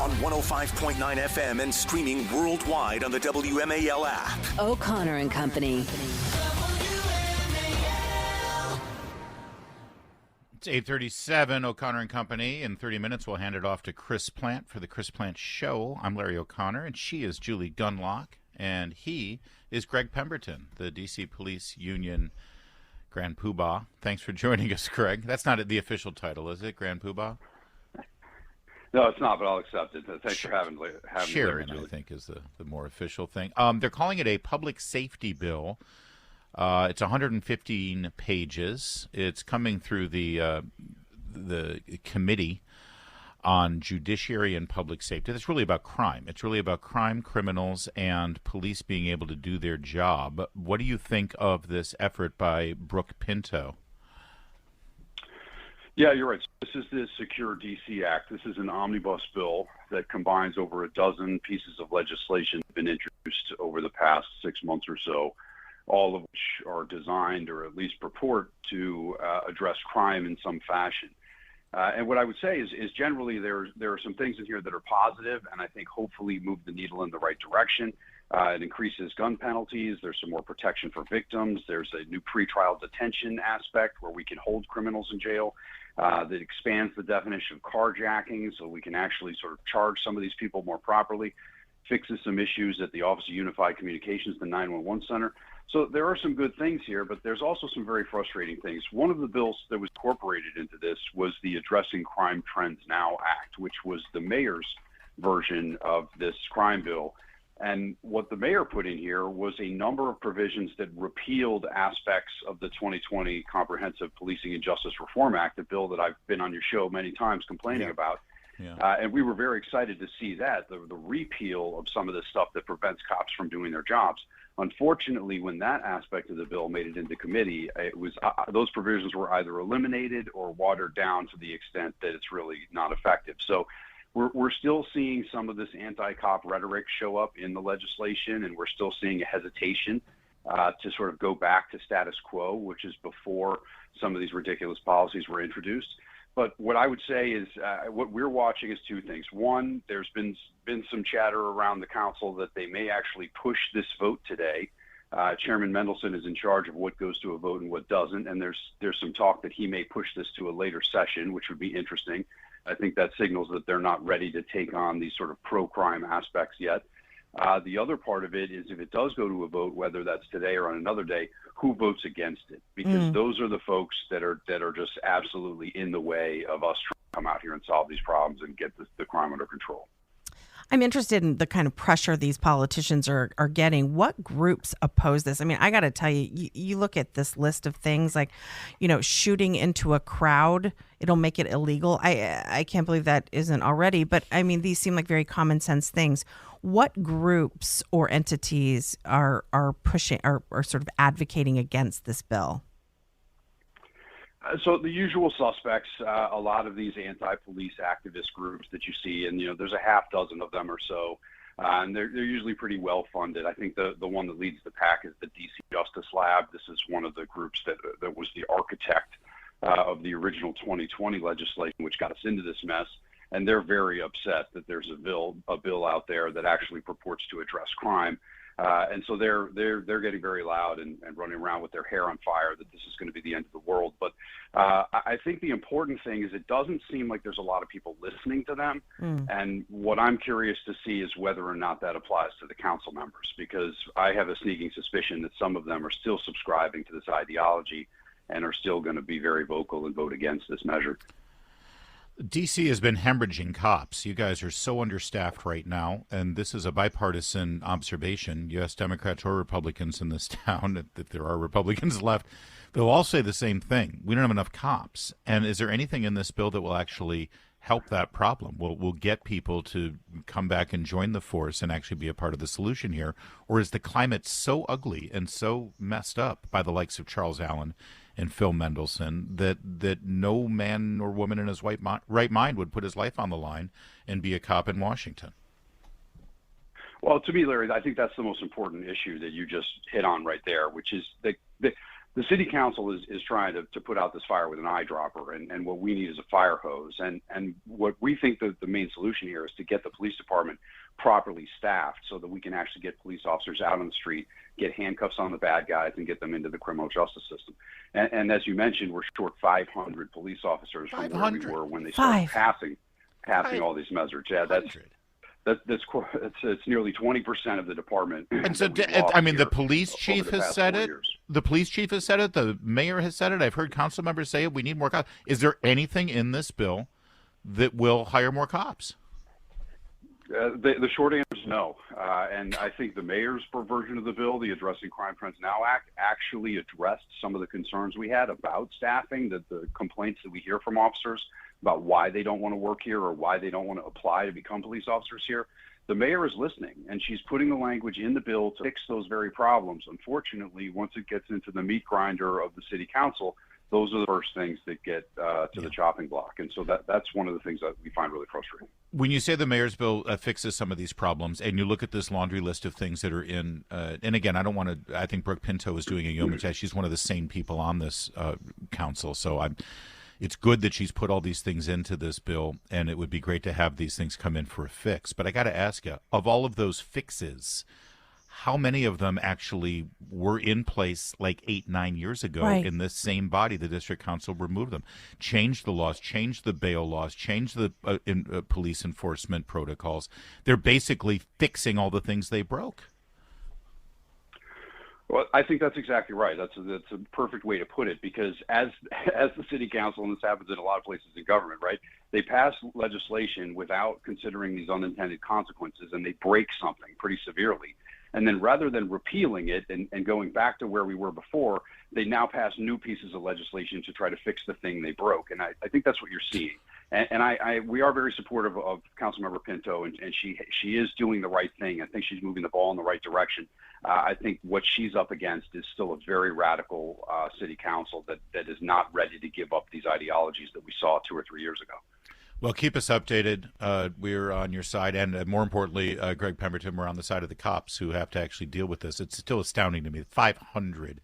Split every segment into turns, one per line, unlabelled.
on 105.9 FM and streaming worldwide on the WMAL app.
O'Connor and Company.
It's 8:37, O'Connor and Company. In 30 minutes, we'll hand it off to Chris Plant for the Chris Plant Show. I'm Larry O'Connor, and she is Julie Dunlock, and he is GREGG Pemberton, the D.C. Police Union Grand Poobah. Thanks for joining us, Greg. That's not the official title, is it, Grand Poobah?
No, it's not, but I'll accept it. Thanks for having me,
Chairman,
Larry.
I think, is the more official thing. They're calling it a public safety bill. It's 115 pages. It's coming through the Committee on Judiciary and Public Safety. It's really about crime. It's really about crime, criminals, and police being able to do their job. What do you think of this effort by Brooke Pinto?
Yeah, you're right. This is the Secure DC Act. This is an omnibus bill that combines over a dozen pieces of legislation that have been introduced over the past 6 months or so, all of which are designed or at least purport to address crime in some fashion. And what I would say is generally there are some things in here that are positive and I think hopefully move the needle in the right direction. It increases gun penalties. There's some more protection for victims. There's a new pretrial detention aspect where we can hold criminals in jail. That expands the definition of carjacking so we can actually sort of charge some of these people more properly, fixes some issues at the Office of Unified Communications, the 911 Center. So there are some good things here, but there's also some very frustrating things. One of the bills that was incorporated into this was the Addressing Crime Trends Now Act, which was the mayor's version of this crime bill. And what the mayor put in here was a number of provisions that repealed aspects of the 2020 Comprehensive Policing and Justice Reform Act, a bill that I've been on your show many times complaining about. Yeah. And we were very excited to see that, the repeal of some of the stuff that prevents cops from doing their jobs. Unfortunately, when that aspect of the bill made it into committee, it was those provisions were either eliminated or watered down to the extent that it's really not effective. So we're still seeing some of this anti-cop rhetoric show up in the legislation, and we're still seeing a hesitation to sort of go back to status quo, which is before some of these ridiculous policies were introduced. But what I would say is what we're watching is two things. One, there's been some chatter around the council that they may actually push this vote today. Chairman Mendelson is in charge of what goes to a vote and what doesn't, and there's some talk that he may push this to a later session, which would be interesting. I think that signals that they're not ready to take on these sort of pro-crime aspects yet. The other part of it is if it does go to a vote, whether that's today or on another day, who votes against it? Because those are the folks that are just absolutely in the way of us trying to come out here and solve these problems and get the crime under control.
I'm interested in the kind of pressure these politicians are getting. What groups oppose this? I mean, I got to tell you, you look at this list of things like, shooting into a crowd, it'll make it illegal. I can't believe that isn't already. But, I mean, these seem like very common sense things. What groups or entities are pushing or sort of advocating against this bill?
So the usual suspects, a lot of these anti-police activist groups that you see, and there's a half dozen of them or so, and they're usually pretty well funded. I think the one that leads the pack is the DC Justice Lab. This is one of the groups that was the architect of the original 2020 legislation, which got us into this mess. And they're very upset that there's a bill out there that actually purports to address crime. And so they're getting very loud and running around with their hair on fire that this is going to be the end of the world. But I think the important thing is it doesn't seem like there's a lot of people listening to them. And what I'm curious to see is whether or not that applies to the council members, because I have a sneaking suspicion that some of them are still subscribing to this ideology and are still going to be very vocal and vote against this measure.
D.C. has been hemorrhaging cops. You guys are so understaffed right now, and this is a bipartisan observation. You ask Democrats or Republicans in this town, if there are Republicans left, they'll all say the same thing. We don't have enough cops. And is there anything in this bill that will actually help that problem? Will get people to come back and join the force and actually be a part of the solution here? Or is the climate so ugly and so messed up by the likes of Charles Allen and Phil Mendelson that no man or woman in his right mind would put his life on the line and be a cop in Washington?
Well, to me, Larry, I think that's the most important issue that you just hit on right there, which is The city council is trying to put out this fire with an eyedropper, and what we need is a fire hose. And what we think that the main solution here is to get the police department properly staffed so that we can actually get police officers out on the street, get handcuffs on the bad guys, and get them into the criminal justice system. And as you mentioned, we're short 500 police officers from where we were when they started passing all these measures. Yeah, it's nearly 20% of the department.
And so, I mean, the police chief has said it. The police chief has said it. The mayor has said it. I've heard council members say it. We need more cops. Is there anything in this bill that will hire more cops?
The short answer is no. And I think the mayor's version of the bill, the Addressing Crime Trends Now Act, actually addressed some of the concerns we had about staffing, the complaints that we hear from officers about why they don't want to work here or why they don't want to apply to become police officers here. The mayor is listening, and she's putting the language in the bill to fix those very problems. Unfortunately, once it gets into the meat grinder of the city council, those are the first things that get to the chopping block. And so that's one of the things that we find really frustrating.
When you say the mayor's bill fixes some of these problems, and you look at this laundry list of things that are in, and again, I think Brooke Pinto is doing a yeoman's job. She's one of the sane people on this council, so it's good that she's put all these things into this bill, and it would be great to have these things come in for a fix. But I got to ask you, of all of those fixes, how many of them actually were in place like 8-9 years ago in this same body? The district council removed them, changed the laws, changed the bail laws, changed the police enforcement protocols. They're basically fixing all the things they broke.
Well, I think that's exactly right. That's a perfect way to put it, because as the city council, and this happens in a lot of places in government, right? They pass legislation without considering these unintended consequences, and they break something pretty severely. And then rather than repealing it and going back to where we were before, they now pass new pieces of legislation to try to fix the thing they broke. And I think that's what you're seeing. And we are very supportive of Councilmember Pinto, and she is doing the right thing. I think she's moving the ball in the right direction. I think what she's up against is still a very radical city council that is not ready to give up these ideologies that we saw 2 or 3 years ago.
Well, keep us updated. We're on your side, and more importantly, Gregg Pemberton, we're on the side of the cops who have to actually deal with this. It's still astounding to me. 500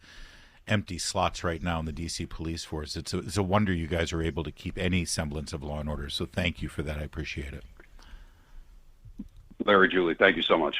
empty slots right now in the D.C. police force. It's a wonder you guys are able to keep any semblance of law and order. So thank you for that. I appreciate it.
Larry, Julie, thank you so much.